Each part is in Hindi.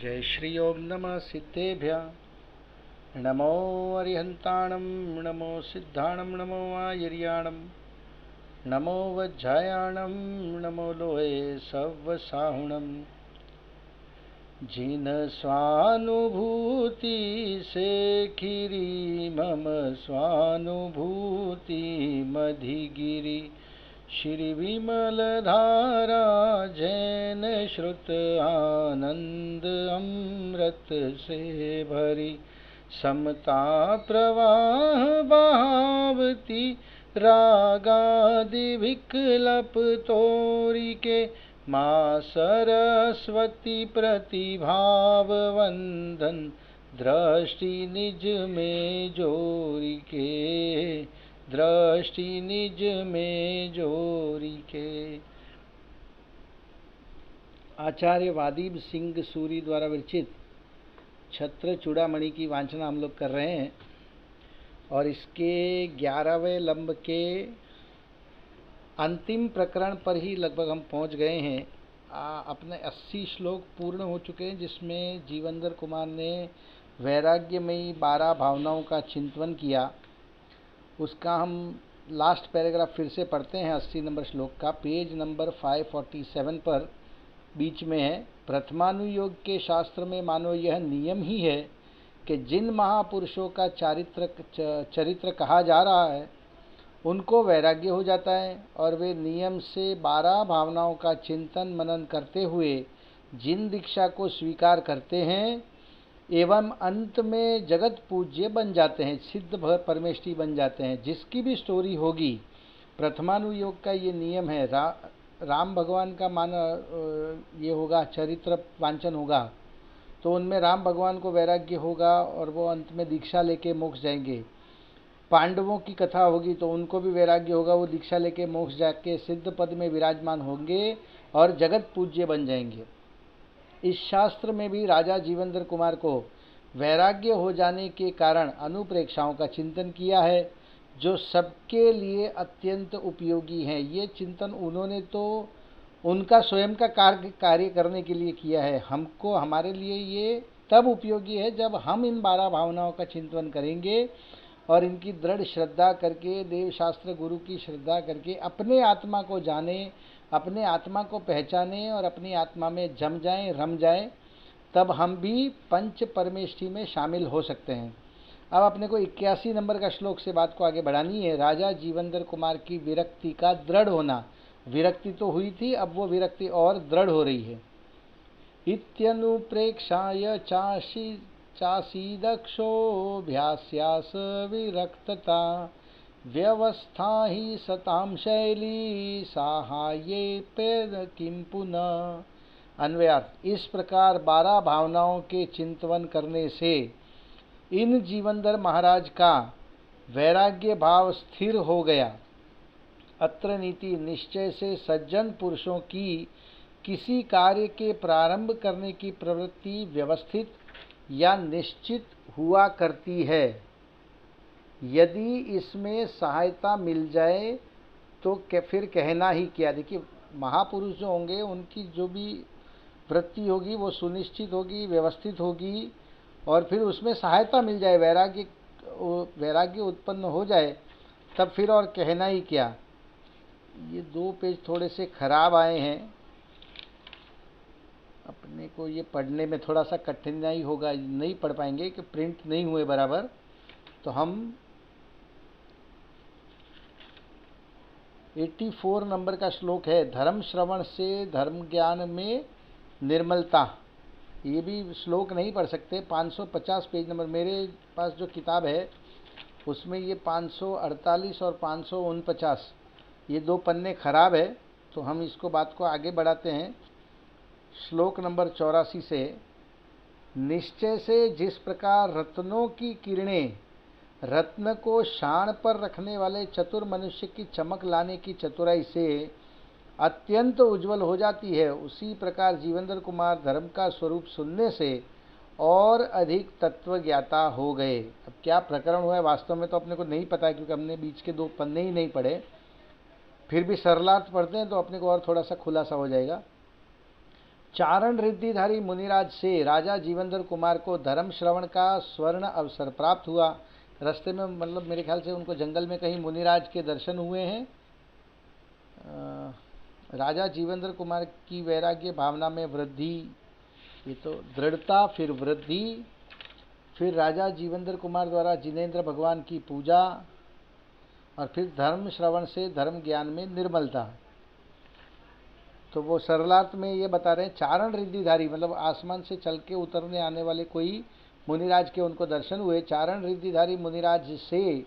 जय श्री ओम नमः सिद्धेभ्य नमो अरिहंताणं नमो सिद्धाणं नमो आयर्याणं नमो वज्रायाणं नमो लोहे सव्वसाहुणं जिन स्वानुभूति से खिरी मम स्वानुभूति मधिगिरी श्री विमल धारा जैन श्रुत आनंद अमृत से भरी समता प्रवाह बहावती रागादि विकल्प तोरी के माँ सरस्वती प्रतिभाव वंदन दृष्टि निज में जोरी के दृष्टि निज में जोरी के। आचार्य वादीब सिंह सूरी द्वारा विरचित छत्र चूड़ामणि की वांछना हम लोग कर रहे हैं और इसके 11वें लंब के अंतिम प्रकरण पर ही लगभग हम पहुंच गए हैं। अपने 80 श्लोक पूर्ण हो चुके हैं, जिसमें जीवंदर कुमार ने वैराग्यमयी 12 भावनाओं का चिंतन किया। उसका हम लास्ट पैराग्राफ फिर से पढ़ते हैं। 80 नंबर श्लोक का पेज नंबर 547 पर बीच में है। प्रथमानुयोग के शास्त्र में मानो यह नियम ही है कि जिन महापुरुषों का चरित्र कहा जा रहा है उनको वैराग्य हो जाता है और वे नियम से 12 भावनाओं का चिंतन मनन करते हुए जिन दीक्षा को स्वीकार करते हैं एवं अंत में जगत पूज्य बन जाते हैं, सिद्ध परमेष्ठी बन जाते हैं। जिसकी भी स्टोरी होगी, प्रथमानुयोग का ये नियम है। राम भगवान का ये होगा, चरित्र वांचन होगा तो उनमें राम भगवान को वैराग्य होगा और वो अंत में दीक्षा लेके मोक्ष जाएंगे। पांडवों की कथा होगी तो उनको भी वैराग्य होगा, वो दीक्षा लेके मोक्ष जाके सिद्ध पद में विराजमान होंगे और जगत पूज्य बन जाएंगे। इस शास्त्र में भी राजा जीवंदर कुमार को वैराग्य हो जाने के कारण अनुप्रेक्षाओं का चिंतन किया है, जो सबके लिए अत्यंत उपयोगी हैं। ये चिंतन उन्होंने तो उनका स्वयं का कार्य करने के लिए किया है। हमको हमारे लिए ये तब उपयोगी है जब हम इन 12 भावनाओं का चिंतन करेंगे और इनकी दृढ़ श्रद्धा करके, देव शास्त्र गुरु की श्रद्धा करके अपने आत्मा को जाने, अपने आत्मा को पहचाने और अपनी आत्मा में जम जाएं, रम जाएं, तब हम भी पंच परमेष्ठी में शामिल हो सकते हैं। अब अपने को 81 नंबर का श्लोक से बात को आगे बढ़ानी है। राजा जीवंदर कुमार की विरक्ति का दृढ़ होना। विरक्ति तो हुई थी, अब वो विरक्ति और दृढ़ हो रही है। इत्यनुप्रेक्षाय चासीदक्षोऽभ्यास्यास विरक्तता व्यवस्था ही सताम शैली साहाय्ये पेद किम पुनः। अन्वयार्थ। इस प्रकार 12 भावनाओं के चिंतन करने से इन जीवंदर महाराज का वैराग्य भाव स्थिर हो गया। अत्र नीति निश्चय से सज्जन पुरुषों की किसी कार्य के प्रारंभ करने की प्रवृत्ति व्यवस्थित या निश्चित हुआ करती है। यदि इसमें सहायता मिल जाए तो फिर कहना ही क्या। देखिए, महापुरुष जो होंगे उनकी जो भी वृत्ति होगी वो सुनिश्चित होगी, व्यवस्थित होगी, और फिर उसमें सहायता मिल जाए, वैराग्य उत्पन्न हो जाए, तब फिर और कहना ही क्या। ये 2 पेज थोड़े से खराब आए हैं, अपने को ये पढ़ने में थोड़ा सा कठिनाई होगा, नहीं पढ़ पाएंगे कि प्रिंट नहीं हुए बराबर। तो हम 84 नंबर का श्लोक है, धर्म श्रवण से धर्म ज्ञान में निर्मलता। ये भी श्लोक नहीं पढ़ सकते। 550 पेज नंबर मेरे पास जो किताब है उसमें ये 548 और 549 ये 2 पन्ने खराब है, तो हम इसको बात को आगे बढ़ाते हैं। श्लोक नंबर 84 से, निश्चय से जिस प्रकार रत्नों की किरणें रत्न को शान पर रखने वाले चतुर मनुष्य की चमक लाने की चतुराई से अत्यंत उज्जवल हो जाती है, उसी प्रकार जीवंदर कुमार धर्म का स्वरूप सुनने से और अधिक तत्वज्ञाता हो गए। अब क्या प्रकरण हुआ है वास्तव में तो अपने को नहीं पता है, क्योंकि हमने बीच के 2 पन्ने ही नहीं पढ़े। फिर भी सरलार्थ पढ़ते हैं तो अपने को और थोड़ा सा खुलासा हो जाएगा। चारण रिद्धिधारी मुनिराज से राजा जीवंदर कुमार को धर्म श्रवण का स्वर्ण अवसर प्राप्त हुआ। रास्ते में मतलब मेरे ख्याल से उनको जंगल में कहीं मुनिराज के दर्शन हुए हैं। राजा जीवंदर कुमार की वैराग्य भावना में वृद्धि, ये तो दृढ़ता, फिर वृद्धि, फिर राजा जीवंदर कुमार द्वारा जिनेंद्र भगवान की पूजा, और फिर धर्म श्रवण से धर्म ज्ञान में निर्मलता। तो वो सरलार्थ में ये बता रहे हैं, चारण रिद्धिधारी मतलब आसमान से चल के उतरने आने वाले कोई मुनिराज के उनको दर्शन हुए। चारण रिद्धिधारी मुनिराज से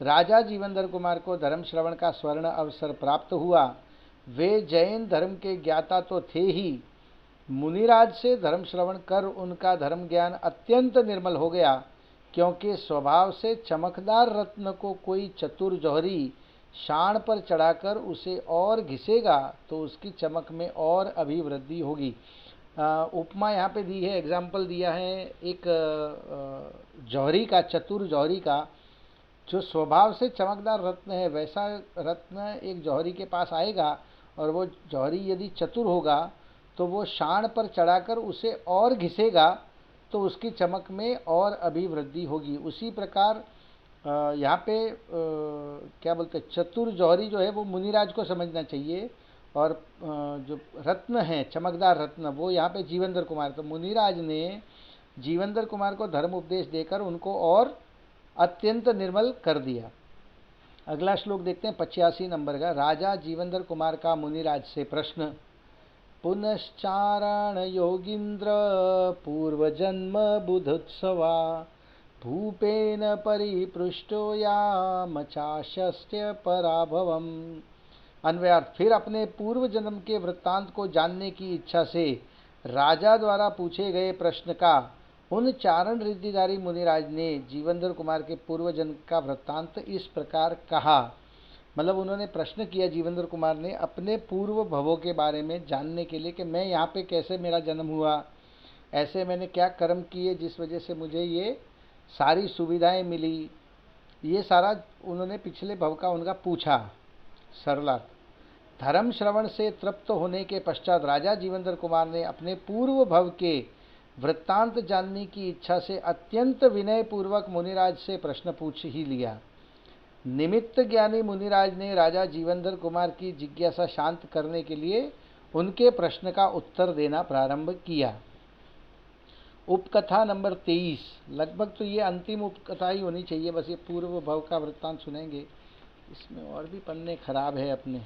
राजा जीवंदर कुमार को धर्म श्रवण का स्वर्ण अवसर प्राप्त हुआ। वे जैन धर्म के ज्ञाता तो थे ही, मुनिराज से धर्म श्रवण कर उनका धर्म ज्ञान अत्यंत निर्मल हो गया, क्योंकि स्वभाव से चमकदार रत्न को कोई चतुर जौहरी शाण पर चढ़ाकर उसे और घिसेगा तो उसकी चमक में और अभिवृद्धि होगी। उपमा यहाँ पे दी है, एग्जाम्पल दिया है एक जौहरी का, चतुर जौहरी का। जो स्वभाव से चमकदार रत्न है, वैसा रत्न एक जौहरी के पास आएगा, और वो जौहरी यदि चतुर होगा तो वो शाण पर चढ़ाकर उसे और घिसेगा तो उसकी चमक में और अभिवृद्धि होगी। उसी प्रकार यहाँ पे क्या बोलते हैं, चतुर जौहरी जो है वो मुनिराज को समझना चाहिए, और जो रत्न है चमकदार रत्न वो यहाँ पे जीवंदर कुमार। तो मुनिराज ने जीवंदर कुमार को धर्म उपदेश देकर उनको और अत्यंत निर्मल कर दिया। अगला श्लोक देखते हैं 85 नंबर का। राजा जीवंदर कुमार का मुनिराज से प्रश्न। पुनश्चारण योगींद्र पूर्व जन्म बुधोत्सवा भूपेन परिपृष्टो यामचाशस्य पराभवम। अन्वयार्थ, फिर अपने पूर्व जन्म के वृत्तांत को जानने की इच्छा से राजा द्वारा पूछे गए प्रश्न का उन चारण रिद्धिधारी मुनिराज ने जीवंदर कुमार के पूर्व जन्म का वृत्तांत इस प्रकार कहा। मतलब उन्होंने प्रश्न किया जीवंदर कुमार ने अपने पूर्व भवों के बारे में जानने के लिए कि मैं यहाँ पे कैसे मेरा जन्म हुआ, ऐसे मैंने क्या कर्म किए जिस वजह से मुझे ये सारी सुविधाएं मिली, ये सारा उन्होंने पिछले भव का उनका पूछा। सरलार्थ, धर्म श्रवण से तृप्त होने के पश्चात राजा जीवंदर कुमार ने अपने पूर्व भव के वृत्तांत जानने की इच्छा से अत्यंत विनय पूर्वक मुनिराज से प्रश्न पूछ ही लिया। निमित्त ज्ञानी मुनिराज ने राजा जीवंदर कुमार की जिज्ञासा शांत करने के लिए उनके प्रश्न का उत्तर देना प्रारंभ किया। उपकथा नंबर 23, लगभग तो ये अंतिम उपकथा ही होनी चाहिए, बस ये पूर्व भव का वृत्तांत सुनेंगे। इसमें और भी पन्ने खराब है अपने।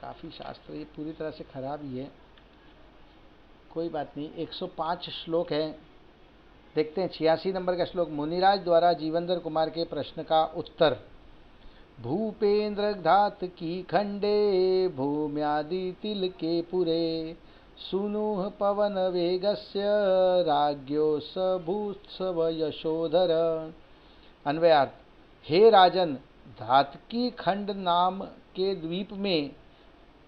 काफ़ी शास्त्र ये पूरी तरह से खराब ही है, कोई बात नहीं। 105 श्लोक है, देखते हैं 86 नंबर का श्लोक। मुनिराज द्वारा जीवंदर कुमार के प्रश्न का उत्तर। भूपेन्द्र घात की खंडे भूम्यादि तिल के पुरे सुनुह पवन वेगस्य राज्ञो सभूत्सव यशोधर। अन्वयार्थ, हे राजन, धातकी खंड नाम के द्वीप में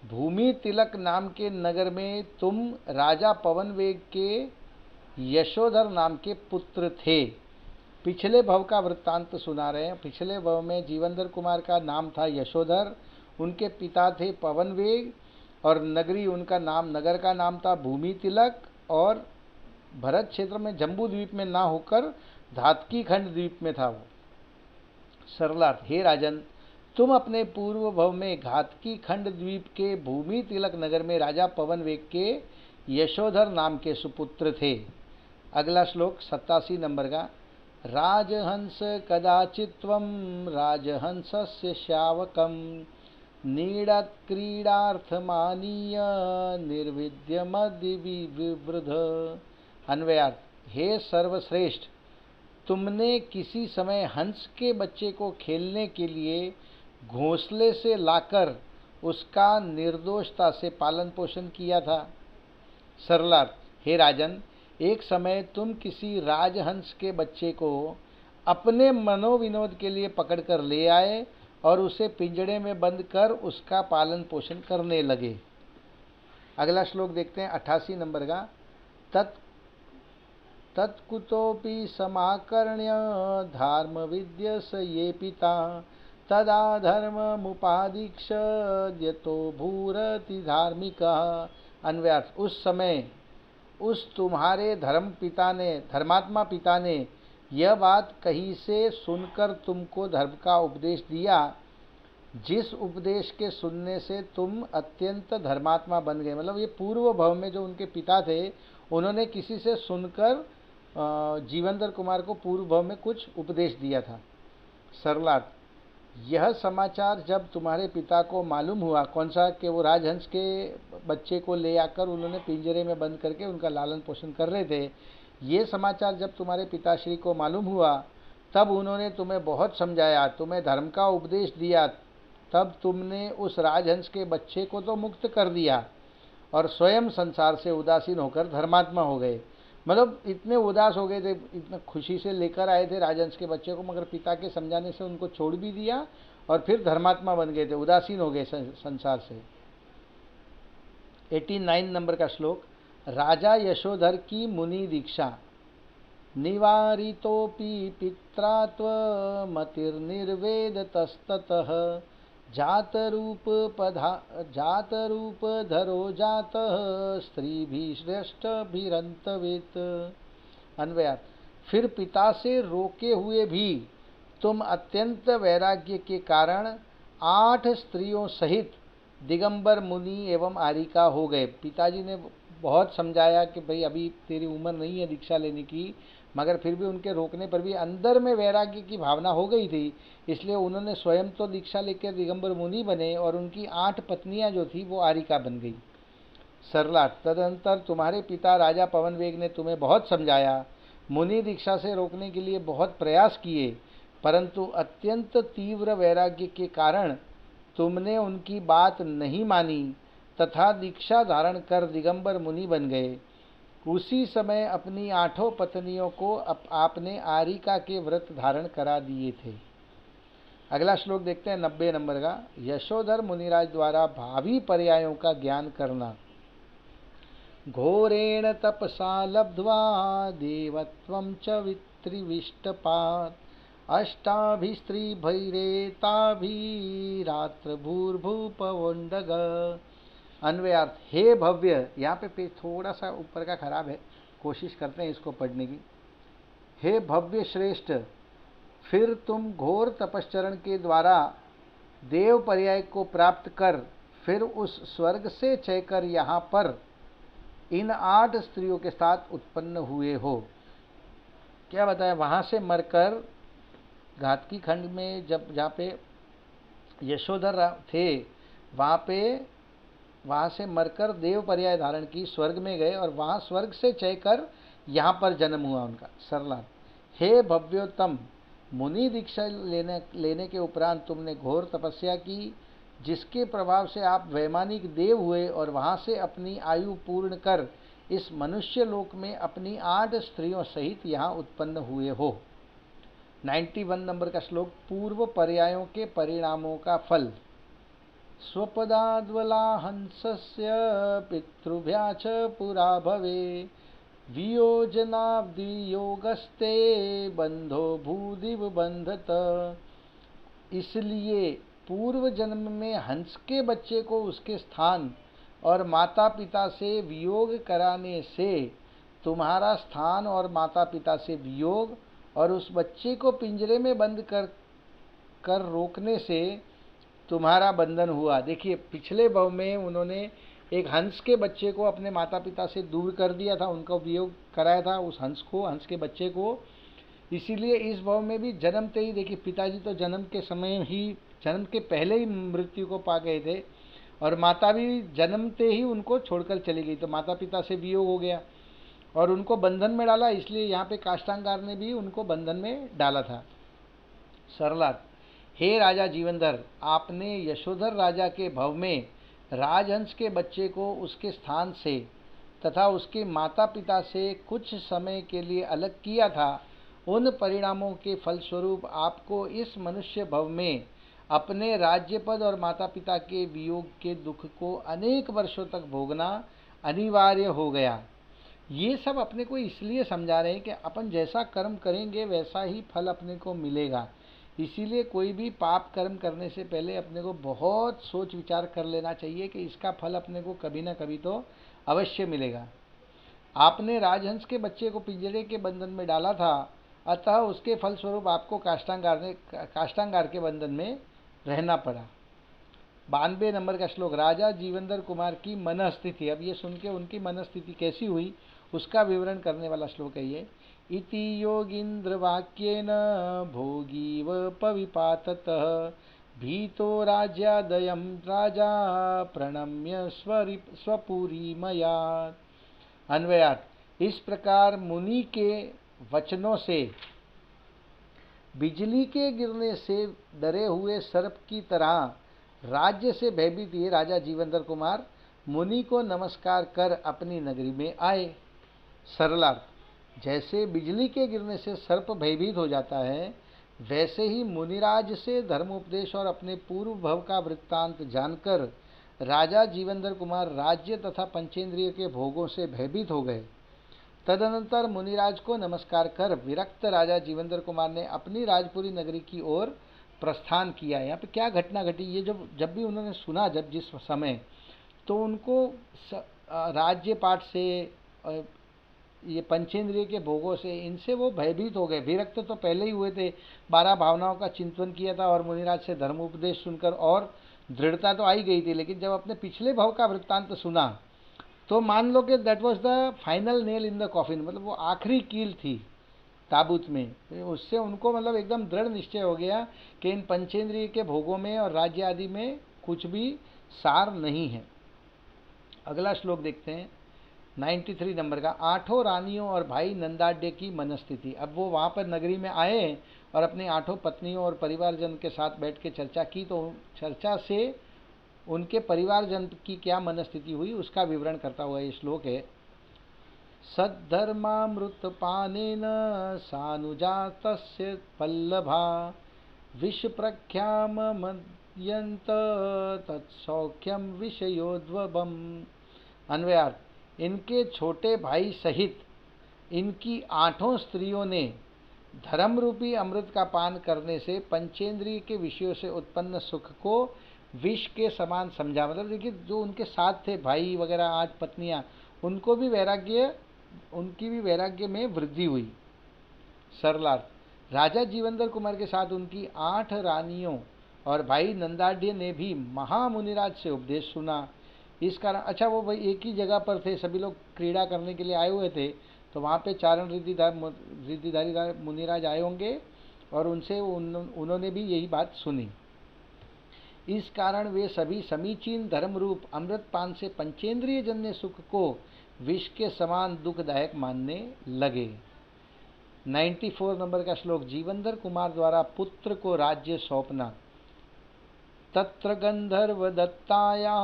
भूमि तिलक नाम के नगर में तुम राजा पवन वेग के यशोधर नाम के पुत्र थे। पिछले भव का वृत्तांत सुना रहे हैं। पिछले भव में जीवंदर कुमार का नाम था यशोधर, उनके पिता थे पवन वेग, और नगरी उनका नाम, नगर का नाम था भूमि तिलक, और भरत क्षेत्र में जम्बू द्वीप में ना होकर धातकी खंड द्वीप में था वो। सरलार्थ, हे राजन, तुम अपने पूर्व भव में घातकी खंड द्वीप के भूमि तिलक नगर में राजा पवन वेग के यशोधर नाम के सुपुत्र थे। अगला श्लोक 87 नंबर का। राजहंस कदाचित्वं राजहंसस्य शावकं नीडक्रीडार्थमानीय निर्विद्यमदिविवृध। अन्वयार्थ, हे सर्वश्रेष्ठ, तुमने किसी समय हंस के बच्चे को खेलने के लिए घोंसले से लाकर उसका निर्दोषता से पालन पोषण किया था। सरलार्थ, हे राजन, एक समय तुम किसी राजहंस के बच्चे को अपने मनोविनोद के लिए पकड़कर ले आए और उसे पिंजड़े में बंद कर उसका पालन पोषण करने लगे। अगला श्लोक देखते हैं 88 नंबर का। तत्कुतोपि समाकर्ण्य धार्म विद्य स ये पिता तदा धर्ममुपादीक्ष यतो भूरति धार्मिकः। अन्वयार्थ, उस समय उस तुम्हारे धर्मात्मा पिता ने यह बात कहीं से सुनकर तुमको धर्म का उपदेश दिया, जिस उपदेश के सुनने से तुम अत्यंत धर्मात्मा बन गए। मतलब ये पूर्व भव में जो उनके पिता थे, उन्होंने किसी से सुनकर जीवंदर कुमार को पूर्व भव में कुछ उपदेश दिया था। सरलार्थ, यह समाचार जब तुम्हारे पिता को मालूम हुआ, कौन सा, कि वो राजहंस के बच्चे को ले आकर उन्होंने पिंजरे में बंद करके उनका लालन पोषण कर रहे थे, ये समाचार जब तुम्हारे पिताश्री को मालूम हुआ, तब उन्होंने तुम्हें बहुत समझाया, तुम्हें धर्म का उपदेश दिया। तब तुमने उस राजहंस के बच्चे को तो मुक्त कर दिया और स्वयं संसार से उदासीन होकर धर्मात्मा हो गए। मतलब इतने उदास हो गए थे, इतना खुशी से लेकर आए थे राजहंस के बच्चे को, मगर पिता के समझाने से उनको छोड़ भी दिया और फिर धर्मात्मा बन गए थे, उदासीन हो गए संसार से। 89 नंबर का श्लोक। राजा यशोधर की मुनि दीक्षा। निवारितोपि पित्रात्व मतिर्निर्वेद तस्ततः जातरूप धरो जातः स्त्रीभिश्रेष्ठभिरन्तवेत्। अन्वयार्थ, फिर पिता से रोके हुए भी तुम अत्यंत वैराग्य के कारण 8 स्त्रियों सहित दिगंबर मुनि एवं आरिका हो गए। पिताजी ने बहुत समझाया कि भाई अभी तेरी उम्र नहीं है दीक्षा लेने की, मगर फिर भी उनके रोकने पर भी अंदर में वैराग्य की भावना हो गई थी, इसलिए उन्होंने स्वयं तो दीक्षा लेकर दिगंबर मुनि बने और उनकी 8 पत्नियां जो थी वो आरिका बन गई। सरला, तदंतर तुम्हारे पिता राजा पवन वेग ने तुम्हें बहुत समझाया, मुनि दीक्षा से रोकने के लिए बहुत प्रयास किए, परंतु अत्यंत तीव्र वैराग्य के कारण तुमने उनकी बात नहीं मानी तथा दीक्षा धारण कर दिगंबर मुनि बन गए। उसी समय अपनी 8 पत्नियों को आपने आरिका के व्रत धारण करा दिए थे। अगला श्लोक देखते हैं 90 नंबर का। यशोधर मुनिराज द्वारा भावी पर्यायों का ज्ञान करना। घोरेण तपसा लब्ध्वा देवत्वं च वित्रिविष्टपात् अष्टाभिस्त्रीभैरेताभिरात्रभूर्भुपवोण्डग। अन्वयार्थ, हे भव्य, यहाँ पे पेज थोड़ा सा ऊपर का खराब है, कोशिश करते हैं इसको पढ़ने की। हे भव्य श्रेष्ठ, फिर तुम घोर तपश्चरण के द्वारा देव पर्याय को प्राप्त कर फिर उस स्वर्ग से चयकर यहाँ पर इन 8 स्त्रियों के साथ उत्पन्न हुए हो। क्या बताया, वहाँ से मरकर घातकी खंड में जहाँ पे यशोधर थे, वहाँ से मरकर देव पर्याय धारण की स्वर्ग में गए और वहाँ स्वर्ग से चय कर यहाँ पर जन्म हुआ उनका। सरला, हे भव्योत्तम, मुनि दीक्षा लेने के उपरांत तुमने घोर तपस्या की, जिसके प्रभाव से आप वैमानिक देव हुए और वहाँ से अपनी आयु पूर्ण कर इस मनुष्य लोक में अपनी 8 स्त्रियों सहित यहाँ उत्पन्न हुए हो। 91 नंबर का श्लोक। पूर्व पर्यायों के परिणामों का फल। स्वपदाद्वलाहंसस्य पितृभ्या च पुरा भवे वियोजनाब्धियोगस्ते बंधो भूदिव बंधत। इसलिए पूर्व जन्म में हंस के बच्चे को उसके स्थान और माता पिता से वियोग कराने से तुम्हारा स्थान और माता पिता से वियोग और उस बच्चे को पिंजरे में बंद कर रोकने से तुम्हारा बंधन हुआ। देखिए, पिछले भव में उन्होंने एक हंस के बच्चे को अपने माता पिता से दूर कर दिया था, उनका वियोग कराया था उस हंस के बच्चे को। इसीलिए इस भव में भी जन्मते ही, देखिए पिताजी तो जन्म के पहले ही मृत्यु को पा गए थे और माता भी जन्मते ही उनको छोड़कर चली गई, तो माता पिता से वियोग हो गया और उनको बंधन में डाला। इसलिए यहाँ पे काष्टांगार ने भी उनको बंधन में डाला था। सरलार्थ, हे राजा जीवनधर, आपने यशोधर राजा के भव में राजहंस के बच्चे को उसके स्थान से तथा उसके माता पिता से कुछ समय के लिए अलग किया था। उन परिणामों के फलस्वरूप आपको इस मनुष्य भव में अपने राज्य पद और माता पिता के वियोग के दुख को अनेक वर्षों तक भोगना अनिवार्य हो गया। ये सब अपने को इसलिए समझा रहे हैं कि अपन जैसा कर्म करेंगे वैसा ही फल अपने को मिलेगा। इसीलिए कोई भी पाप कर्म करने से पहले अपने को बहुत सोच विचार कर लेना चाहिए कि इसका फल अपने को कभी ना कभी तो अवश्य मिलेगा। आपने राजहंस के बच्चे को पिंजरे के बंधन में डाला था, अतः उसके फलस्वरूप आपको काष्टांगार के बंधन में रहना पड़ा। 92 नंबर का श्लोक, राजा जीवेंद्र कुमार की मनस्थिति। अब ये सुन के उनकी मनस्थिति कैसी हुई उसका विवरण करने वाला श्लोक है ये। इति योगींद्र वाक्येन भोगीव पविपाततः भीतो राज्यादयं राजा प्रणम्य स्वपुरी मया। अन्वयार्थ, इस प्रकार मुनि के वचनों से बिजली के गिरने से डरे हुए सर्प की तरह राज्य से भयभीत ये राजा जीवेंद्र कुमार मुनि को नमस्कार कर अपनी नगरी में आए। सरलार्थ, जैसे बिजली के गिरने से सर्प भयभीत हो जाता है, वैसे ही मुनिराज से धर्मोपदेश और अपने पूर्व भव का वृत्तांत जानकर राजा जीवेंद्र कुमार राज्य तथा पंचेंद्रिय के भोगों से भयभीत हो गए। तदनंतर मुनिराज को नमस्कार कर विरक्त राजा जीवेंद्र कुमार ने अपनी राजपुरी नगरी की ओर प्रस्थान किया। यहाँ पे क्या घटना घटी, ये जब भी उन्होंने सुना, जिस समय, तो उनको राज्य पाठ से, ये पंचेंद्रिय के भोगों से, इनसे वो भयभीत हो गए। विरक्त तो पहले ही हुए थे, 12 भावनाओं का चिंतन किया था और मुनिराज से धर्मोपदेश सुनकर और दृढ़ता तो आई गई थी, लेकिन जब अपने पिछले भाव का वृत्तांत सुना तो मान लो कि that was the final nail in the coffin, मतलब वो आखिरी कील थी ताबूत में। उससे उनको मतलब एकदम दृढ़ निश्चय हो गया कि इन पंचेंद्रिय के भोगों में और राज्य आदि में कुछ भी सार नहीं है। अगला श्लोक देखते हैं 93 नंबर का, आठों रानियों और भाई नंदाढ्य की मनस्थिति। अब वो वहाँ पर नगरी में आए और अपनी आठों पत्नियों और परिवारजन के साथ बैठ के चर्चा की, तो चर्चा से उनके परिवारजन की क्या मनस्थिति हुई उसका विवरण करता हुआ ये श्लोक है। सद्धर्मामृतपानेन सानुजातस्य पल्लभा विषप्रख्यामयन्त तत्सौख्यम विषयोद्भवम्। अन्वयार्थ, इनके छोटे भाई सहित इनकी आठों स्त्रियों ने धर्म रूपी अमृत का पान करने से पंचेंद्रिय के विषयों से उत्पन्न सुख को विष के समान समझा। मतलब देखिए, जो उनके साथ थे भाई वगैरह 8 पत्नियां, उनकी भी वैराग्य में वृद्धि हुई। सरलार्थ, राजा जीवेंद्र कुमार के साथ उनकी 8 रानियों और भाई नंदाढ्य ने भी महामुनिराज से उपदेश सुना। इस कारण, अच्छा वो भाई एक ही जगह पर थे, सभी लोग क्रीड़ा करने के लिए आए हुए थे, तो वहाँ पे चारण रिद्धिधारी मुनिराज आए होंगे और उनसे उन्होंने भी यही बात सुनी। इस कारण वे सभी समीचीन धर्म रूप अमृत पान से पंचेंद्रिय जन्य सुख को विष के समान दुखदायक मानने लगे। 94 नंबर का श्लोक, जीवेंद्र कुमार द्वारा पुत्र को राज्य सौंपना। तत्र गंधर्व दत्ताया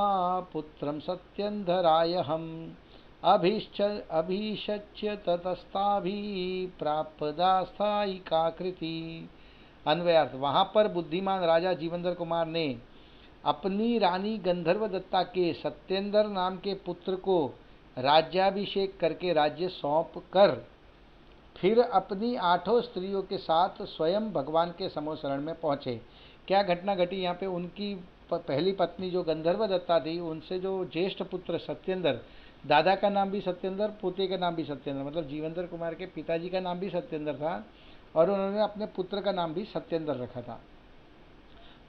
पुत्रम सत्यंधरायहम अभिषच्य ततस्ताभि प्राप्तदास्थायिकाकृति। अन्वयार्थ, वहाँ पर बुद्धिमान राजा जीवेंद्र कुमार ने अपनी रानी गंधर्व दत्ता के सत्येंद्र नाम के पुत्र को राज्याभिषेक करके राज्य सौंप कर फिर अपनी 8 स्त्रियों के साथ स्वयं भगवान के समोशरण में पहुँचे। क्या घटना घटी यहाँ पे, उनकी पहली पत्नी जो गंधर्व दत्ता थी, उनसे जो ज्येष्ठ पुत्र सत्येंद्र, दादा का नाम भी सत्येंद्र, पोते का नाम भी सत्येंद्र, मतलब जीवेंद्र कुमार के पिताजी का नाम भी सत्येंद्र था और उन्होंने अपने पुत्र का नाम भी सत्येंद्र रखा था।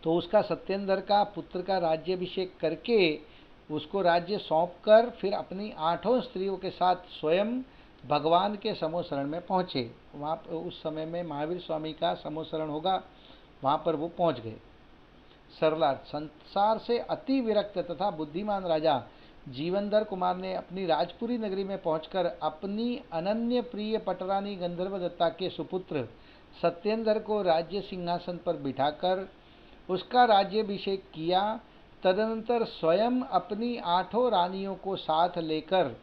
तो उसका सत्येंद्र का पुत्र का राज्याभिषेक करके उसको राज्य सौंप कर फिर अपनी 8 स्त्रियों के साथ स्वयं भगवान के समोशरण में पहुँचे। वहाँ उस समय में महावीर स्वामी का समोशरण होगा, वहाँ पर वो पहुँच गए। सरलार्थ, संसार से अति विरक्त तथा बुद्धिमान राजा जीवेंद्र कुमार ने अपनी राजपुरी नगरी में पहुंचकर अपनी अनन्य प्रिय पटरानी गंधर्व दत्ता के सुपुत्र सत्येंद्र को राज्य सिंहासन पर बिठाकर उसका राज्याभिषेक किया। तदनंतर स्वयं अपनी 8 रानियों को साथ लेकर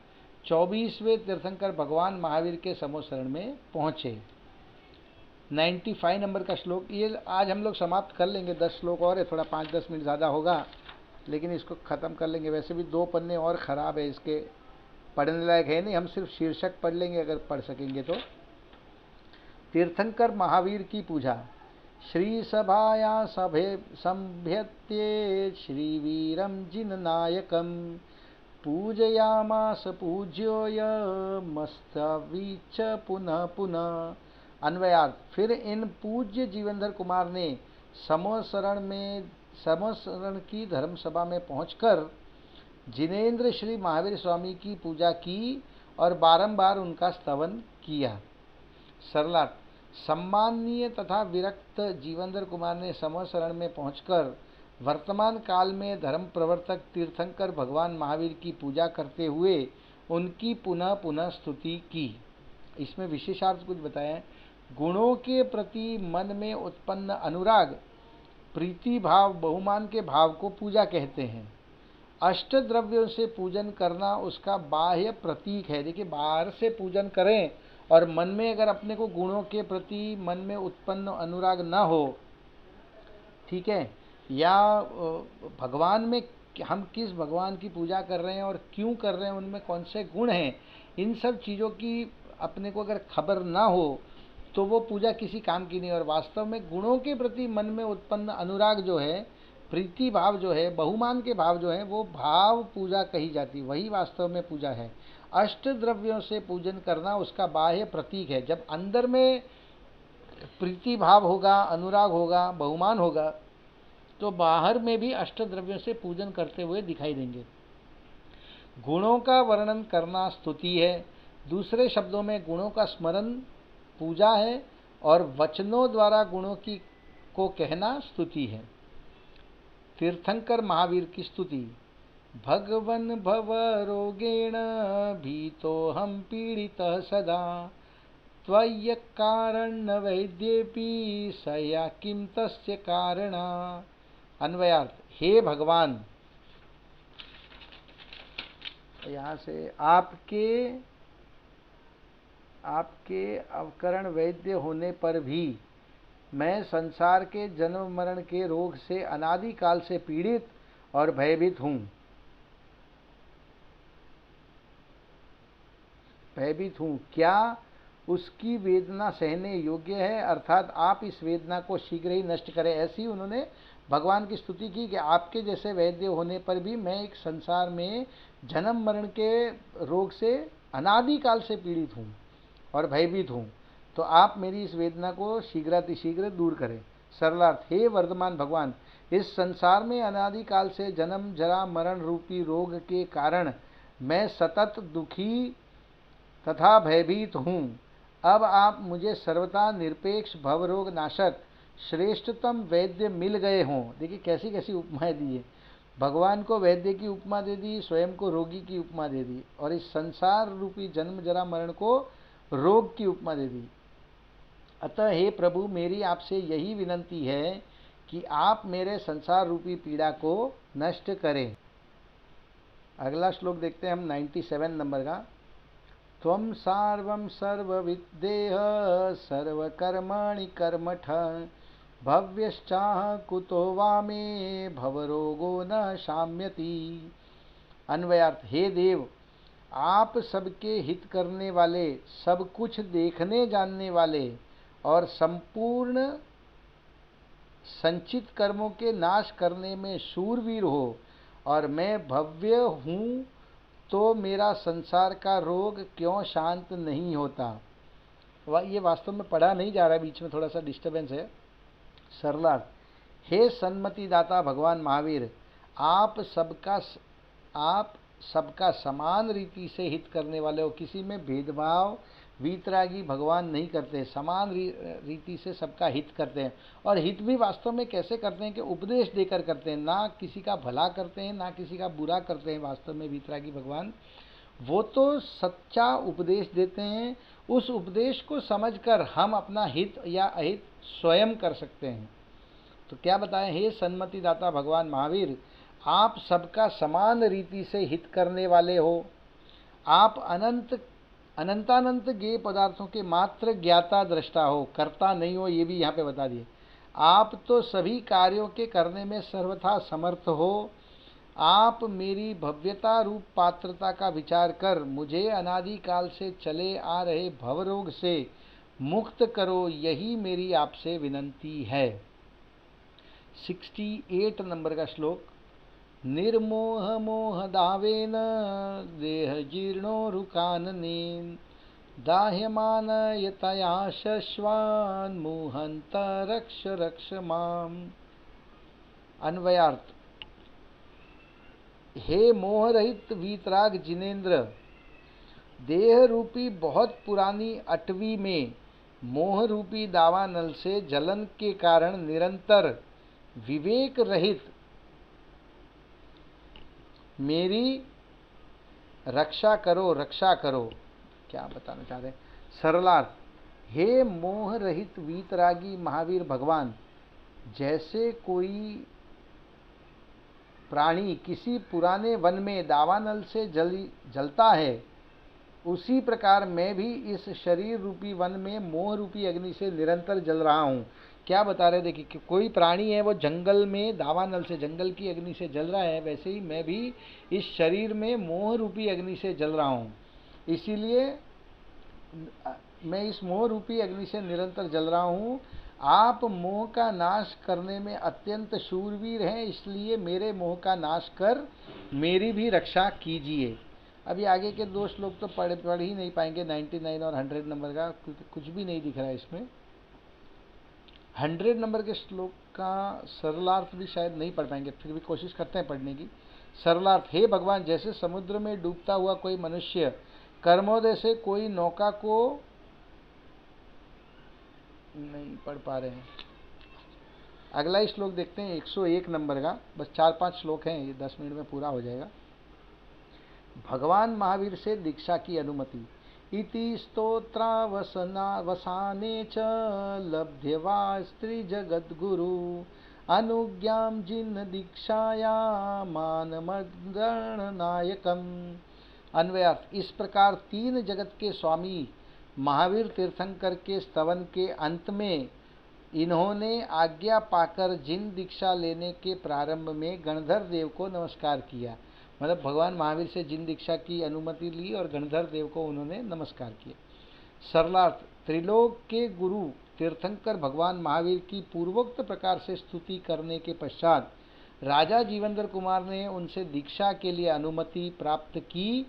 24वें तीर्थंकर भगवान महावीर के समोशरण में पहुँचे। 95 नंबर का श्लोक, ये आज हम लोग समाप्त कर लेंगे। 10 श्लोक और है, थोड़ा 5-10 मिनट ज़्यादा होगा, लेकिन इसको ख़त्म कर लेंगे। वैसे भी 2 पन्ने और ख़राब है, इसके पढ़ने लायक है नहीं, हम सिर्फ शीर्षक पढ़ लेंगे अगर पढ़ सकेंगे तो। तीर्थंकर महावीर की पूजा। श्रीसभाया सभे संभ्यत्ये श्रीवीरं जिननायकं पूजयामास पूज्योऽयमस्तवीच्च पुनः पुनः। अन्वयार्थ, फिर इन पूज्य जीवनधर कुमार ने समोसरण की धर्मसभा में पहुंचकर जिनेन्द्र श्री महावीर स्वामी की पूजा की और बारंबार उनका स्तवन किया। सरलार्थ, सम्माननीय तथा विरक्त जीवनधर कुमार ने समोसरण में पहुंचकर वर्तमान काल में धर्म प्रवर्तक तीर्थंकर भगवान महावीर की पूजा करते हुए उनकी पुनः पुनः स्तुति की। इसमें विशेषार्थ कुछ बताएं। गुणों के प्रति मन में उत्पन्न अनुराग, प्रीति भाव, बहुमान के भाव को पूजा कहते हैं। अष्ट द्रव्यों से पूजन करना उसका बाह्य प्रतीक है। देखिए, बाहर से पूजन करें और मन में अगर अपने को गुणों के प्रति मन में उत्पन्न अनुराग न हो, ठीक है, या भगवान में हम किस भगवान की पूजा कर रहे हैं और क्यों कर रहे हैं, उनमें कौन से गुण हैं, इन सब चीज़ों की अपने को अगर खबर ना हो तो वो पूजा किसी काम की नहीं। और वास्तव में गुणों के प्रति मन में उत्पन्न अनुराग जो है, प्रीति भाव जो है, बहुमान के भाव जो है, वो भाव पूजा कही जाती, वही वास्तव में पूजा है। अष्ट द्रव्यों से पूजन करना उसका बाह्य प्रतीक है। जब अंदर में प्रीति भाव होगा, अनुराग होगा, बहुमान होगा, तो बाहर में भी अष्ट द्रव्यों से पूजन करते हुए दिखाई देंगे। गुणों का वर्णन करना स्तुति है। दूसरे शब्दों में गुणों का स्मरण पूजा है और वचनों द्वारा गुणों की को कहना स्तुति है। तीर्थंकर महावीर की स्तुति। भगवन् भव रोगेण भीतोऽहं पीडितः सदा त्वय्य कारण वैद्येपि सया किं तस्य कारणा। अन्वयार्थ, हे भगवान, यहाँ से आपके अवकरण वैद्य होने पर भी मैं संसार के जन्म मरण के रोग से अनादि काल से पीड़ित और भयभीत हूँ। क्या उसकी वेदना सहने योग्य है? अर्थात आप इस वेदना को शीघ्र ही नष्ट करें। ऐसी उन्होंने भगवान की स्तुति की कि आपके जैसे वैद्य होने पर भी मैं एक संसार में जन्म मरण के रोग से अनादि काल से पीड़ित हूँ और भयभीत हूँ, तो आप मेरी इस वेदना को शीघ्रातिशीघ्र दूर करें। सरलार्थ, हे वर्धमान भगवान, इस संसार में अनादि काल से जन्म जरा मरण रूपी रोग के कारण मैं सतत दुखी तथा भयभीत हूँ। अब आप मुझे सर्वथा निरपेक्ष भवरोग नाशक श्रेष्ठतम वैद्य मिल गए हों। देखिए कैसी कैसी उपमाएं दी है। भगवान को वैद्य की उपमा दे दी, स्वयं को रोगी की उपमा दे दी, और इस संसार रूपी जन्म जरा मरण को रोग की उपमा दे दी। अतः हे प्रभु, मेरी आपसे यही विनंती है कि आप मेरे संसार रूपी पीड़ा को नष्ट करें। अगला श्लोक देखते हैं हम 97 नंबर का। त्वं सार्वं सर्वविद्देह सर्वकर्माणि कर्मठ भव्यश्चाह कुतो वा मे भवरोगो न शाम्यति। अन्वयार्थ, हे देव, आप सबके हित करने वाले, सब कुछ देखने जानने वाले और संपूर्ण संचित कर्मों के नाश करने में शूरवीर हो, और मैं भव्य हूँ, तो मेरा संसार का रोग क्यों शांत नहीं होता। ये वास्तव में पढ़ा नहीं जा रहा, बीच में थोड़ा सा डिस्टर्बेंस है। सरलार्थ, हे सन्मति दाता भगवान महावीर, आप सबका समान रीति से हित करने वाले हो। किसी में भेदभाव वीतरागी भगवान नहीं करते, समान रीति से सबका हित करते हैं। और हित भी वास्तव में कैसे करते हैं कि उपदेश देकर करते हैं, ना किसी का भला करते हैं, ना किसी का बुरा करते हैं। वास्तव में वीतरागी भगवान वो तो सच्चा उपदेश देते हैं, उस उपदेश को समझकर हम अपना हित या अहित स्वयं कर सकते हैं। तो क्या बताएं, हे सन्मति दाता भगवान महावीर, आप सबका समान रीति से हित करने वाले हो। आप अनंतानंत ज्ञेय पदार्थों के मात्र ज्ञाता दृष्टा हो, करता नहीं हो, ये भी यहाँ पे बता दिए। आप तो सभी कार्यों के करने में सर्वथा समर्थ हो। आप मेरी भव्यता रूप पात्रता का विचार कर मुझे अनादि काल से चले आ रहे भवरोग से मुक्त करो, यही मेरी आपसे विनंती है। 68 नंबर का श्लोक। निर्मोह मोह दावेन देह जीर्णोरुकाननेन दाह्यमान यतया शश्वान मुहंत रक्ष रक्ष माम। अन्वयार्थ। हे मोह रहित वीतराग जिनेन्द्र, देह रूपी बहुत पुरानी अटवी में मोह रूपी दावानल से जलन के कारण निरंतर विवेक रहित मेरी रक्षा करो, रक्षा करो। क्या बताना चाह रहे हैं? सरलार्थ। हे मोह रहित वीतरागी महावीर भगवान, जैसे कोई प्राणी किसी पुराने वन में दावानल से जलता है, उसी प्रकार मैं भी इस शरीर रूपी वन में मोह रूपी अग्नि से निरंतर जल रहा हूँ। क्या बता रहे? देखिए कि कोई प्राणी है वो जंगल में दावानल से, जंगल की अग्नि से जल रहा है, वैसे ही मैं भी इस शरीर में मोह रूपी अग्नि से जल रहा हूँ। इसीलिए मैं इस मोह रूपी अग्नि से निरंतर जल रहा हूँ। आप मोह का नाश करने में अत्यंत शूरवीर हैं, इसलिए मेरे मोह का नाश कर मेरी भी रक्षा कीजिए। अभी आगे के 2 श्लोक तो पढ़ ही नहीं पाएंगे, 99 और 100 नंबर का, क्योंकि कुछ भी नहीं दिख रहा है इसमें। 100 नंबर के श्लोक का सरलार्थ भी शायद नहीं पढ़ पाएंगे, फिर भी कोशिश करते हैं पढ़ने की। सरलार्थ। हे भगवान, जैसे समुद्र में डूबता हुआ कोई मनुष्य कर्मोदय से कोई नौका को नहीं पढ़ पा रहे हैं। अगला ही श्लोक देखते हैं, 101 नंबर का। बस 4-5 श्लोक हैं, ये 10 मिनट में पूरा हो जाएगा। भगवान महावीर से दीक्षा की अनुमति। इति स्तोत्रावसाने च लब्ध्यवा स्त्री जगद्गुरु अनुज्ञां जिन्न दीक्षाया मानमगणनायकम। अन्वयार्थ। इस प्रकार 3 जगत के स्वामी महावीर तीर्थंकर के स्तवन के अंत में इन्होंने आज्ञा पाकर जिन दीक्षा लेने के प्रारंभ में गणधर देव को नमस्कार किया। मतलब भगवान महावीर से जिन दीक्षा की अनुमति ली और गणधर देव को उन्होंने नमस्कार किया। सरलार्थ। त्रिलोक के गुरु तीर्थंकर भगवान महावीर की पूर्वोक्त प्रकार से स्तुति करने के पश्चात राजा जीवेंद्र कुमार ने उनसे दीक्षा के लिए अनुमति प्राप्त की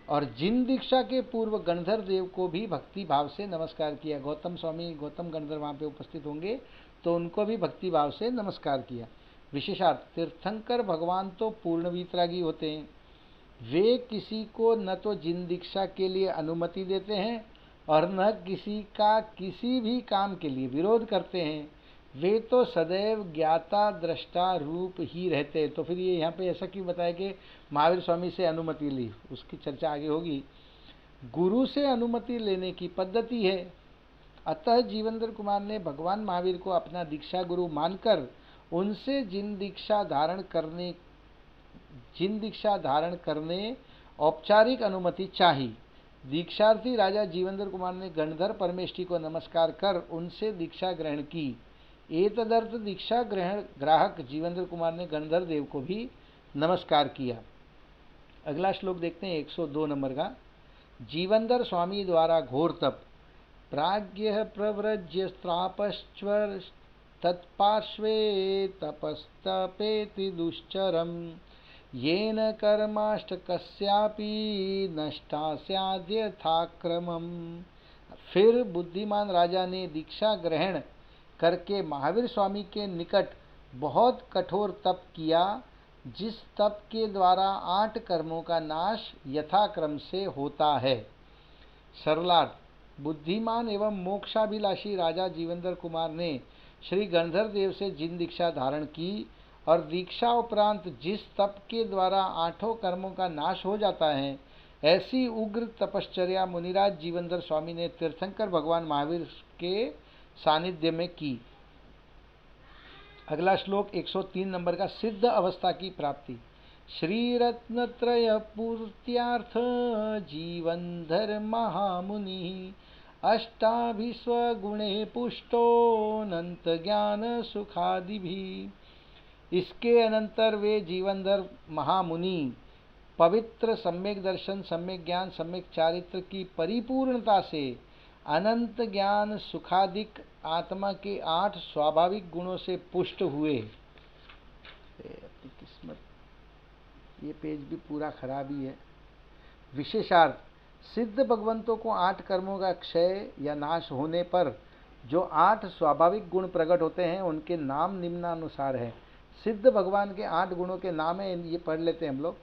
और जिन दीक्षा के पूर्व गणधर देव को भी भक्ति भाव से नमस्कार किया। गौतम स्वामी, गौतम गणधर वहाँ पे उपस्थित होंगे तो उनको भी भक्ति भाव से नमस्कार किया। विशेषार्थ। तीर्थंकर भगवान तो पूर्ण वीतरागी होते हैं, वे किसी को न तो जिन दीक्षा के लिए अनुमति देते हैं और न किसी का किसी भी काम के लिए विरोध करते हैं। वे तो सदैव ज्ञाता दृष्टा रूप ही रहते हैं। तो फिर ये यहाँ पे ऐसा क्यों बताया कि महावीर स्वामी से अनुमति ली? उसकी चर्चा आगे होगी। गुरु से अनुमति लेने की पद्धति है। अतः जीवेंद्र कुमार ने भगवान महावीर को अपना दीक्षा गुरु मानकर उनसे जिन दीक्षा धारण करने औपचारिक अनुमति चाही। दीक्षार्थी राजा जीवेंद्र कुमार ने गणधर परमेष्ठी को नमस्कार कर उनसे दीक्षा ग्रहण की। एतदर्थ दीक्षा ग्राहक जीवेंद्र कुमार ने गणधर देव को भी नमस्कार किया। अगला श्लोक देखते हैं, 102 नंबर का। जीवेंद्र स्वामी द्वारा घोर तप। प्राज्ञ प्रव्रज्य स्त्रापश्चर तत्पार्श्वे तपस्तपेति दुश्चरम येन कर्माष्टकस्यापि नष्टा स्याद्यथाक्रमम्। फिर बुद्धिमान राजा ने दीक्षा ग्रहण करके महावीर स्वामी के निकट बहुत कठोर तप किया, जिस तप के द्वारा 8 कर्मों का नाश यथाक्रम से होता है। सरलार्थ। बुद्धिमान एवं मोक्षाभिलाषी राजा जीवेंद्र कुमार ने श्री गणधर देव से जिन दीक्षा धारण की और दीक्षा उपरांत जिस तप के द्वारा 8 कर्मों का नाश हो जाता है, ऐसी उग्र तपश्चर्या मुनिराज जीवेंद्र स्वामी ने तीर्थंकर भगवान महावीर के सानिध्य में की। अगला श्लोक 103 नंबर का। सिद्ध अवस्था की प्राप्ति। श्री रत्नत्रय पूर्त्यार्थ जीवंधर महामुनि अष्टाभिस्वगुणे पुष्टो अनंत ज्ञान सुखादि भी। इसके अनंतर वे जीवंधर महामुनि पवित्र सम्यक दर्शन, सम्यक ज्ञान, सम्यक चारित्र की परिपूर्णता से अनंत ज्ञान सुखादिक आत्मा के 8 स्वाभाविक गुणों से पुष्ट हुए। अपनी किस्मत, ये पेज भी पूरा खराब ही है। विशेषार्थ, सिद्ध भगवंतों को 8 कर्मों का क्षय या नाश होने पर जो 8 स्वाभाविक गुण प्रकट होते हैं उनके नाम निम्नानुसार है। सिद्ध भगवान के 8 गुणों के नाम है, ये पढ़ लेते हैं हम लोग।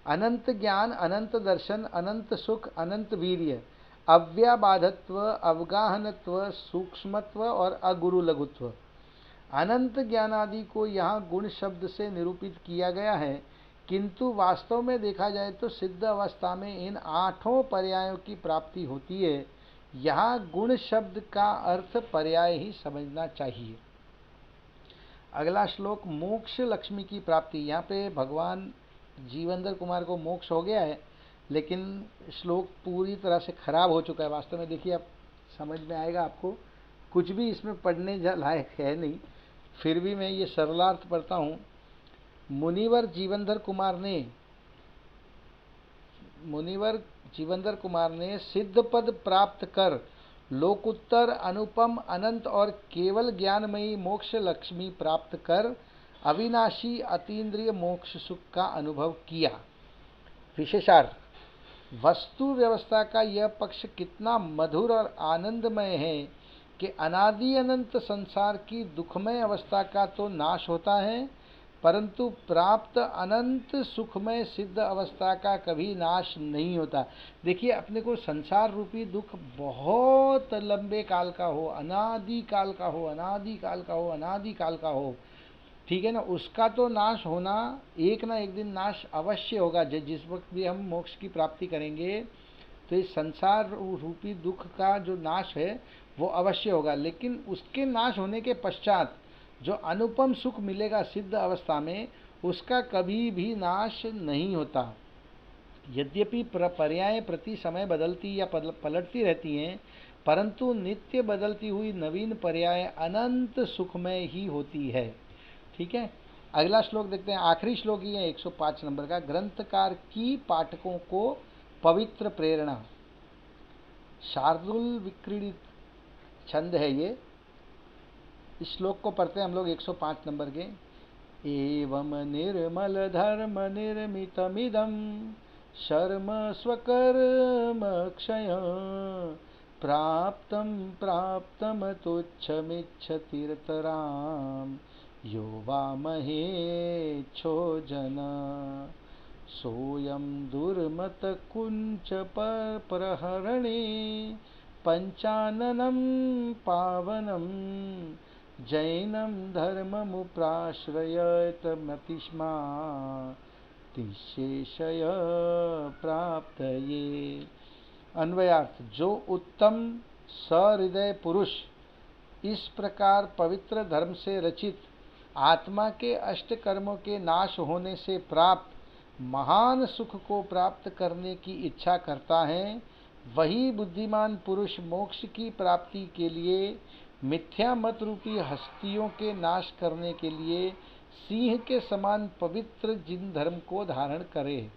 अनंत ज्ञान, अनंत दर्शन, अनंत सुख, अनंत वीर्य, अव्याबाधत्व, अवगाहनत्व, सूक्ष्मत्व और अगुरु लघुत्व। अनंत ज्ञान आदि को यहाँ गुण शब्द से निरूपित किया गया है, किंतु वास्तव में देखा जाए तो सिद्ध अवस्था में इन 8 पर्यायों की प्राप्ति होती है। यहाँ गुण शब्द का अर्थ पर्याय ही समझना चाहिए। अगला श्लोक, मोक्ष लक्ष्मी की प्राप्ति। यहाँ पे भगवान जीवेंद्र कुमार को मोक्ष हो गया है, लेकिन श्लोक पूरी तरह से खराब हो चुका है। वास्तव में देखिए, आप समझ में आएगा आपको, कुछ भी इसमें पढ़ने लायक है नहीं, फिर भी मैं ये सरलार्थ पढ़ता हूँ। मुनिवर जीवेंद्र कुमार ने सिद्ध पद प्राप्त कर लोकुत्तर, अनुपम, अनंत और केवल ज्ञानमयी मोक्ष लक्ष्मी प्राप्त कर अविनाशी अतीन्द्रिय मोक्ष सुख का अनुभव किया। विशेषार्थ, वस्तु व्यवस्था का यह पक्ष कितना मधुर और आनंदमय है कि अनादि अनंत संसार की दुखमय अवस्था का तो नाश होता है, परंतु प्राप्त अनंत सुखमय सिद्ध अवस्था का कभी नाश नहीं होता। देखिए, अपने को संसार रूपी दुख बहुत लंबे काल का हो, अनादि काल का हो, अनादि काल का हो, अनादि काल का हो, ठीक है ना, उसका तो नाश होना एक ना एक दिन नाश अवश्य होगा। जिस वक्त भी हम मोक्ष की प्राप्ति करेंगे तो इस संसार रूपी दुख का जो नाश है वो अवश्य होगा, लेकिन उसके नाश होने के पश्चात जो अनुपम सुख मिलेगा सिद्ध अवस्था में, उसका कभी भी नाश नहीं होता। यद्यपि पर्याय प्रति समय बदलती या पलटती रहती हैं, परंतु नित्य बदलती हुई नवीन पर्याय अनंत सुखमय ही होती है। ठीक है, अगला श्लोक देखते हैं। आखिरी श्लोक ही है 105 नंबर का। ग्रंथकार की पाठकों को पवित्र प्रेरणा। शार्दुल विक्रीडित छंद है ये। इस श्लोक को पढ़ते हैं हम लोग 105 नंबर के। एवं निर्मल धर्म निर्मितमिदं शर्म स्वकर्म क्षय प्राप्तम तुच्छमिच्छतीर्थराम यो वा महेच्छो जन सोऽयं दुर्मत कुंच परहरणे पंचाननं पावनं जैनं धर्ममुपाश्रयत मतिष्मा तिशेषय प्राप्तये। अन्वयार्थ, जो उत्तम सहृदय पुरुष इस प्रकार पवित्र धर्म से रचित आत्मा के अष्ट कर्मों के नाश होने से प्राप्त महान सुख को प्राप्त करने की इच्छा करता है, वही बुद्धिमान पुरुष मोक्ष की प्राप्ति के लिए मिथ्या मत रूपी हस्तियों के नाश करने के लिए सिंह के समान पवित्र जिन धर्म को धारण करे।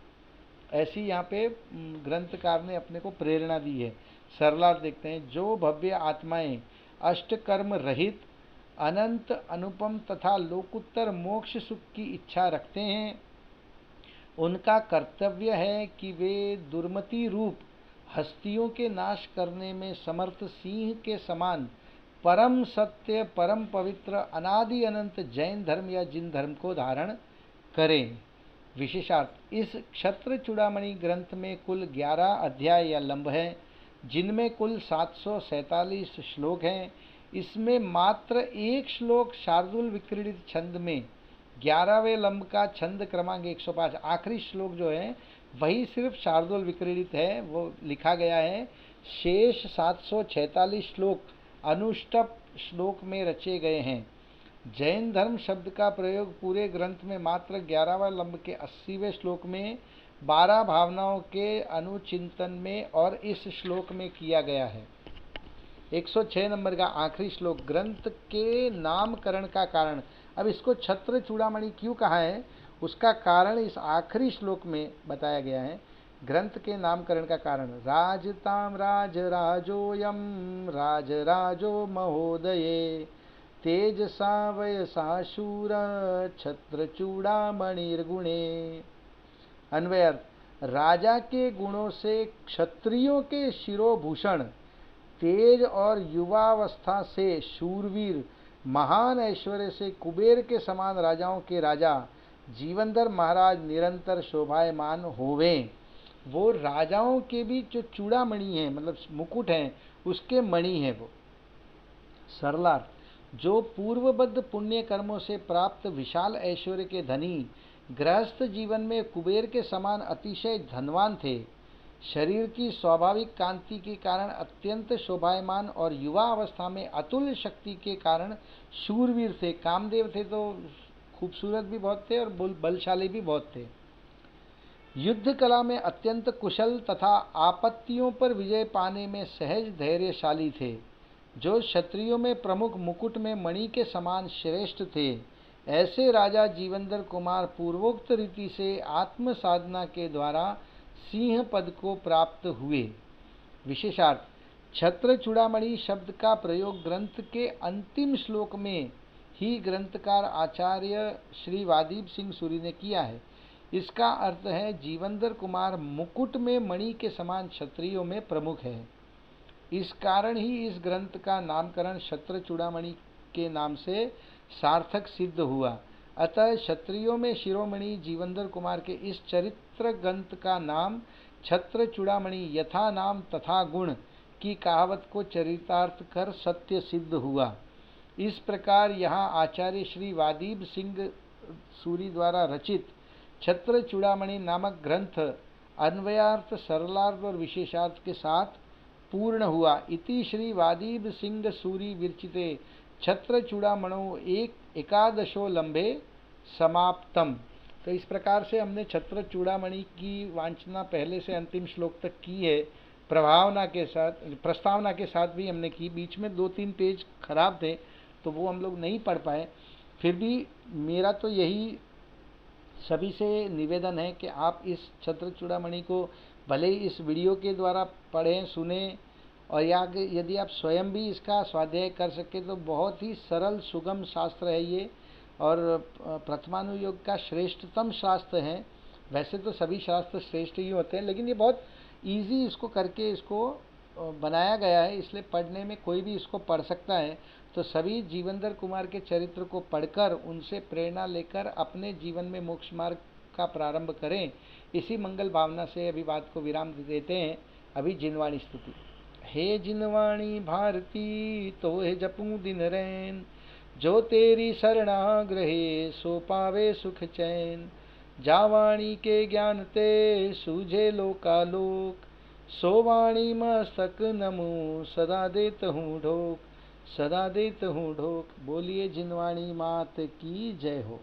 ऐसी यहाँ पे ग्रंथकार ने अपने को प्रेरणा दी है। सरलार्थ देखते हैं। जो भव्य आत्माएं अष्ट कर्म रहित अनंत अनुपम तथा लोकोत्तर मोक्ष सुख की इच्छा रखते हैं, उनका कर्तव्य है कि वे दुर्मति रूप हस्तियों के नाश करने में समर्थ सिंह के समान परम सत्य, परम पवित्र, अनादि अनंत जैन धर्म या जिन धर्म को धारण करें। विशेषार्थ, इस क्षत्र चूड़ामणि ग्रंथ में कुल 11 अध्याय या लंब हैं, जिनमें कुल 747 श्लोक हैं। इसमें मात्र एक श्लोक शार्दुल विक्रीडित छंद में 11वें लंब का छंद क्रमांक 105, आखिरी श्लोक जो है वही सिर्फ शार्दुल विक्रीडित है, वो लिखा गया है। शेष 746 श्लोक अनुष्टप श्लोक में रचे गए हैं। जैन धर्म शब्द का प्रयोग पूरे ग्रंथ में मात्र 11वां लंब के 80वें श्लोक में 12 भावनाओं के अनुचिंतन में और इस श्लोक में किया गया है। 106 नंबर का आखिरी श्लोक, ग्रंथ के नामकरण का कारण। अब इसको छत्र चूड़ामणि क्यों कहा है, उसका कारण इस आखिरी श्लोक में बताया गया है। ग्रंथ के नामकरण का कारण। राजताम राज राजोयम राज राजो महोदये तेजसा वयसा शूर छत्र चूड़ामणिर्गुणे। अन्वयर्थ, राजा के गुणों से क्षत्रियों के शिरोभूषण, तेज और युवावस्था से शूरवीर, महान ऐश्वर्य से कुबेर के समान राजाओं के राजा जीवनधर महाराज निरंतर शोभायमान होवें। वो राजाओं के भी जो चूड़ामणि है, मतलब मुकुट हैं, उसके मणि है वो। सरलार्थ, जो पूर्वबद्ध पुण्य कर्मों से प्राप्त विशाल ऐश्वर्य के धनी गृहस्थ जीवन में कुबेर के समान अतिशय धनवान थे, शरीर की स्वाभाविक कांति के कारण अत्यंत शोभायमान और युवा अवस्था में अतुल्य शक्ति के कारण शूरवीर थे। कामदेव थे तो खूबसूरत भी बहुत थे और बलशाली भी बहुत थे। युद्ध कला में अत्यंत कुशल तथा आपत्तियों पर विजय पाने में सहज धैर्यशाली थे। जो क्षत्रियों में प्रमुख मुकुट में मणि के समान श्रेष्ठ थे, ऐसे राजा जीवनधर कुमार पूर्वोक्त रीति से आत्म साधना के द्वारा सिंह पद को प्राप्त हुए। विशेषार्थ, छत्र चूड़ामणि शब्द का प्रयोग ग्रंथ के अंतिम श्लोक में ही ग्रंथकार आचार्य श्री वादीप सिंह सूरी ने किया है। इसका अर्थ है जीवनधर कुमार मुकुट में मणि के समान क्षत्रियों में प्रमुख है। इस कारण ही इस ग्रंथ का नामकरण छत्र चूड़ामणि के नाम से सार्थक सिद्ध हुआ। अतः क्षत्रियों में शिरोमणि जीवनधर कुमार के इस चरित्र ग्रंथ का नाम छत्र चूड़ामणि यथा नाम तथा गुण की कहावत को चरितार्थ कर सत्य सिद्ध हुआ। इस प्रकार यहाँ आचार्य श्री वादीप सिंह सूरी द्वारा रचित छत्र चूड़ामणि नामक ग्रंथ अन्वयार्थ, सरलार्थ और विशेषार्थ के साथ पूर्ण हुआ। इति श्री वादीप सिंह सूरी विरचिते छत्र चूड़ामणो एकादशो लंबे समाप्तम। तो इस प्रकार से हमने छत्र चूड़ामणि की वांछना पहले से अंतिम श्लोक तक की है। प्रस्तावना के साथ भी हमने की। बीच में 2-3 पेज खराब थे तो वो हम लोग नहीं पढ़ पाए। फिर भी मेरा तो यही सभी से निवेदन है कि आप इस छत्र चूड़ामणि को भले ही इस वीडियो के द्वारा पढ़ें, सुने, और या यदि आप स्वयं भी इसका स्वाध्याय कर सके तो बहुत ही सरल सुगम शास्त्र है ये, और प्रथमानुयोग का श्रेष्ठतम शास्त्र है। वैसे तो सभी शास्त्र श्रेष्ठ ही होते हैं, लेकिन ये बहुत इजी इसको करके इसको बनाया गया है, इसलिए पढ़ने में कोई भी इसको पढ़ सकता है। तो सभी जीवनधर कुमार के चरित्र को पढ़कर उनसे प्रेरणा लेकर अपने जीवन में मोक्ष मार्ग का प्रारंभ करें। इसी मंगल भावना से अभी बात को विराम देते हैं। अभी जिनवाणी स्तुति। हे जिनवाणी भारती तो हे जपूं दिन रैन, जो तेरी शरणाग्रहे सो पावे सुख चैन। जावाणी के ज्ञान ते सूझे लोकालोक, सो वाणी मस्तक नमो सदा देत हूँ ढोक, सदा देत हूँ ढोक। बोलिए जिनवाणी मात की जय हो।